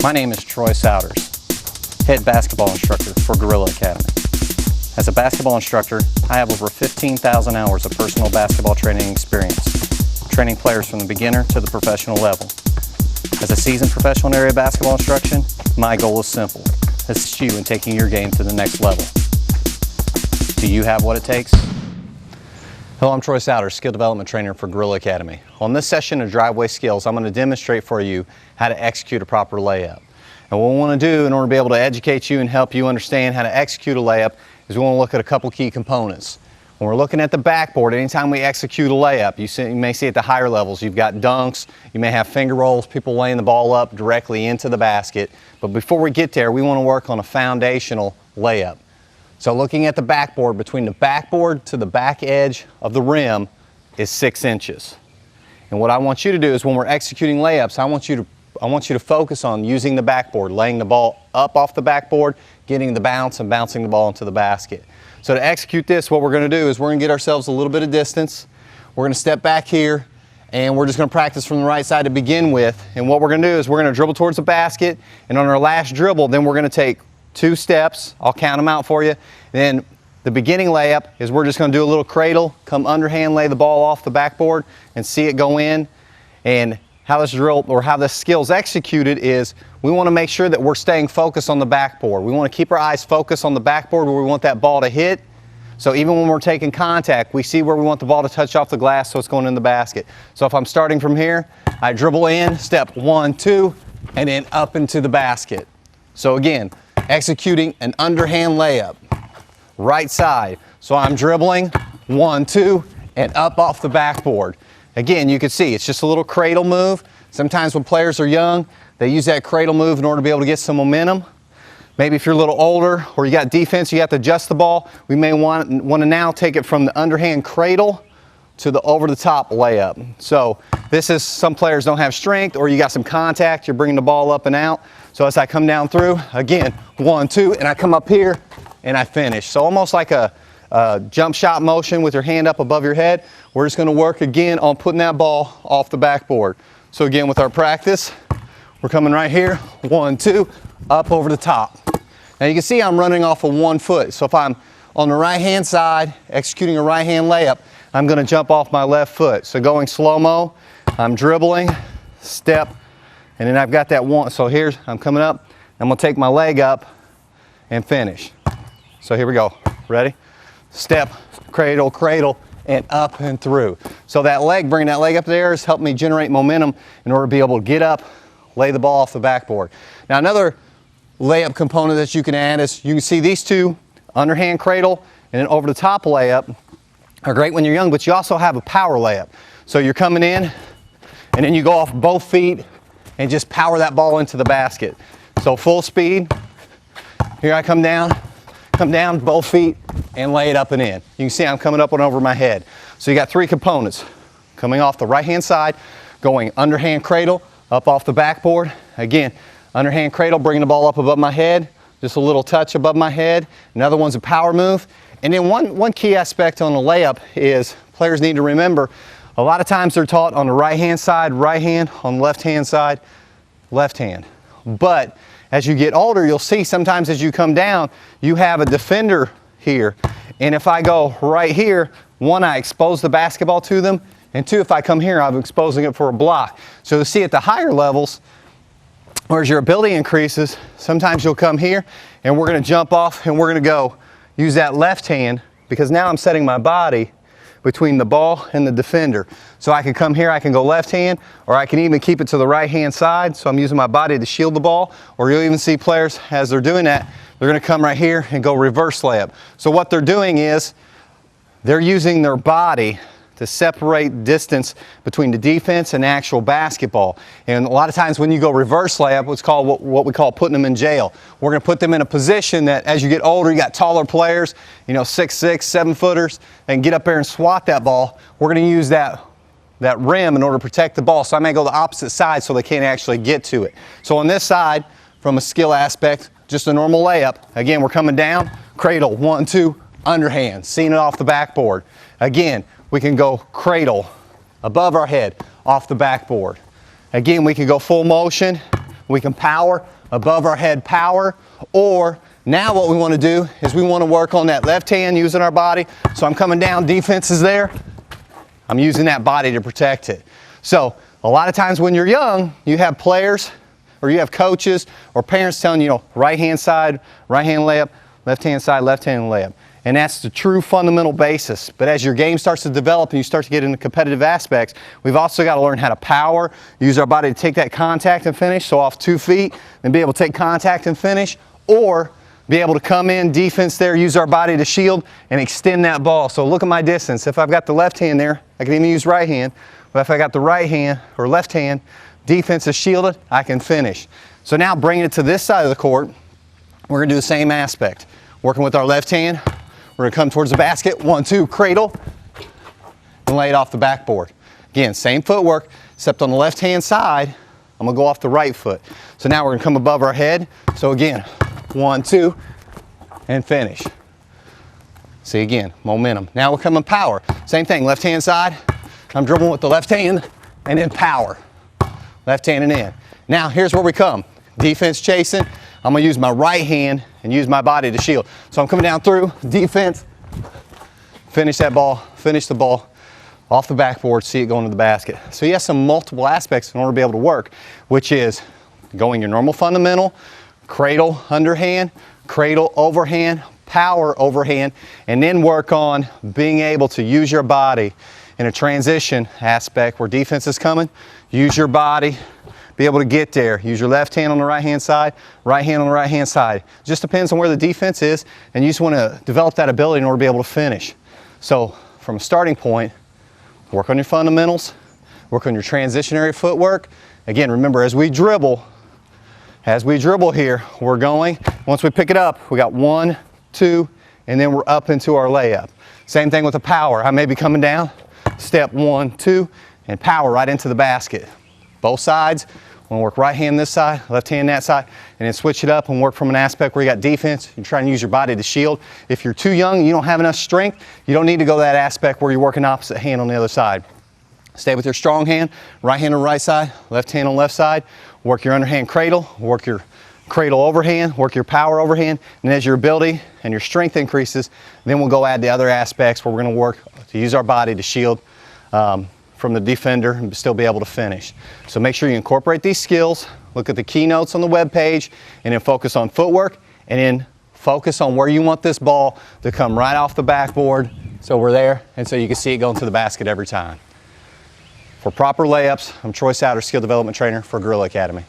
My name is Troy Souders, head basketball instructor for Goalrilla Academy. As a basketball instructor, I have over 15,000 hours of personal basketball training experience, training players from the beginner to the professional level. As a seasoned professional in area basketball instruction, my goal is simple: assist you in taking your game to the next level. Do you have what it takes? Hello, I'm Troy Souders, skill development trainer for Goalrilla Academy. On this session of driveway skills, I'm going to demonstrate for you how to execute a proper layup. And what we want to do in order to be able to educate you and help you understand how to execute a layup is we want to look at a couple key components. When we're looking at the backboard, anytime we execute a layup, you may see at the higher levels, you've got dunks, you may have finger rolls, people laying the ball up directly into the basket. But before we get there, we want to work on a foundational layup. So looking at the backboard, between the backboard to the back edge of the rim is 6 inches. And what I want you to do is when we're executing layups, I want you to focus on using the backboard, laying the ball up off the backboard, getting the bounce and bouncing the ball into the basket. So to execute this, what we're going to do is we're going to get ourselves a little bit of distance. We're going to step back here and we're just going to practice from the right side to begin with. And what we're going to do is we're going to dribble towards the basket, and on our last dribble, then we're going to take 2 steps. I'll count them out for you. Then the beginning layup is we're just going to do a little cradle, come underhand, lay the ball off the backboard and see it go in. And how this drill or how this skill is executed is we want to make sure that we're staying focused on the backboard. We want to keep our eyes focused on the backboard where we want that ball to hit. So even when we're taking contact, we see where we want the ball to touch off the glass so it's going in the basket. So if I'm starting from here, I dribble in, step 1, 2, and then up into the basket. So again, executing an underhand layup, right side. So I'm dribbling, 1, 2, and up off the backboard. Again, you can see it's just a little cradle move. Sometimes when players are young, they use that cradle move in order to be able to get some momentum. Maybe if you're a little older or you got defense, you have to adjust the ball. We may want to now take it from the underhand cradle to the over-the-top layup. So this is, some players don't have strength or you got some contact, you're bringing the ball up and out. So as I come down through, again, 1, 2, and I come up here and I finish. So almost like a jump shot motion with your hand up above your head. We're just going to work again on putting that ball off the backboard. So again, with our practice, we're coming right here, 1, 2, up over the top. Now you can see I'm running off of 1 foot. So if I'm on the right hand side, executing a right hand layup, I'm going to jump off my left foot. So going slow-mo, I'm dribbling, step, and then I've got that one. So here's, I'm coming up, I'm going to take my leg up and finish. So here we go. Ready? Step, cradle, cradle, and up and through. So that leg, bringing that leg up there has helped me generate momentum in order to be able to get up, lay the ball off the backboard. Now another layup component that you can add is you can see these two, underhand cradle and then over the top layup, are great when you're young, but you also have a power layup. So you're coming in and then you go off both feet and just power that ball into the basket. So full speed, here I come down both feet and lay it up and in. You can see I'm coming up and over my head. So you got 3 components. Coming off the right hand side, going underhand cradle, up off the backboard. Again, underhand cradle, bringing the ball up above my head, just a little touch above my head. Another one's a power move. And then one key aspect on a layup is players need to remember, a lot of times they're taught on the right hand side, right hand, on the left hand side, left hand. But as you get older, you'll see sometimes as you come down, you have a defender here. And if I go right here, 1, I expose the basketball to them, and 2, if I come here, I'm exposing it for a block. So you'll see at the higher levels, or as your ability increases, sometimes you'll come here and we're going to jump off and we're going to go use that left hand, because now I'm setting my body between the ball and the defender. So I can come here, I can go left hand, or I can even keep it to the right hand side. So I'm using my body to shield the ball, or you'll even see players as they're doing that, they're going to come right here and go reverse layup. So what they're doing is they're using their body to separate distance between the defense and actual basketball. And a lot of times when you go reverse layup, what's called what we call putting them in jail. We're going to put them in a position that as you get older, you got taller players, 6'6", 7 footers, and get up there and swat that ball. We're going to use that rim in order to protect the ball. So I may go the opposite side so they can't actually get to it. So on this side, from a skill aspect, just a normal layup. Again, we're coming down, cradle, 1, 2, underhand, seeing it off the backboard. Again, we can go cradle above our head, off the backboard. Again, we can go full motion, We can power, above our head power, or now what we want to do is we want to work on that left hand using our body. So I'm coming down, defense is there. I'm using that body to protect it. So a lot of times when you're young, you have players or you have coaches or parents telling you, right hand side, right hand layup, left hand side, left hand layup. And that's the true fundamental basis. But as your game starts to develop and you start to get into competitive aspects, we've also got to learn how to power, use our body to take that contact and finish, so off 2 feet, and be able to take contact and finish, or be able to come in, defense there, use our body to shield and extend that ball. So look at my distance. If I've got the left hand there, I can even use right hand. But if I got the right hand or left hand, defense is shielded, I can finish. So now bringing it to this side of the court, we're going to do the same aspect. Working with our left hand, we're going to come towards the basket, 1, 2, cradle, and lay it off the backboard. Again, same footwork, except on the left hand side, I'm going to go off the right foot. So now we're going to come above our head. So again, 1, 2, and finish. See again, momentum. Now we're coming power. Same thing, left hand side, I'm dribbling with the left hand, and then power. Left hand and in. Now here's where we come. Defense chasing. I'm going to use my right hand and use my body to shield. So I'm coming down through, defense, finish that ball, finish the ball off the backboard, see it going to the basket. So you have some multiple aspects in order to be able to work, which is going your normal fundamental, cradle underhand, cradle overhand, power overhand, and then work on being able to use your body in a transition aspect where defense is coming. Use your body, be able to get there. Use your left hand on the right hand side, right hand on the right hand side. Just depends on where the defense is, and you just want to develop that ability in order to be able to finish. So from a starting point, work on your fundamentals, work on your transitionary footwork. Again, remember, as we dribble here, we're going. Once we pick it up, we got 1, 2, and then we're up into our layup. Same thing with the power. I may be coming down, step 1, 2, and power right into the basket. Both sides, we're going to work right hand this side, left hand that side, and then switch it up and work from an aspect where you got defense. You're trying to use your body to shield. If you're too young and you don't have enough strength, you don't need to go that aspect where you're working opposite hand on the other side. Stay with your strong hand, right hand on the right side, left hand on the left side. Work your underhand cradle, work your cradle overhand, work your power overhand, and as your ability and your strength increases, then we'll go add the other aspects where we're going to work to use our body to shield from the defender and still be able to finish. So make sure you incorporate these skills, look at the keynotes on the web page, and then focus on footwork, and then focus on where you want this ball to come right off the backboard so we're there, and so you can see it going to the basket every time. For proper layups, I'm Troy Souter, Skill Development Trainer for Goalrilla Academy.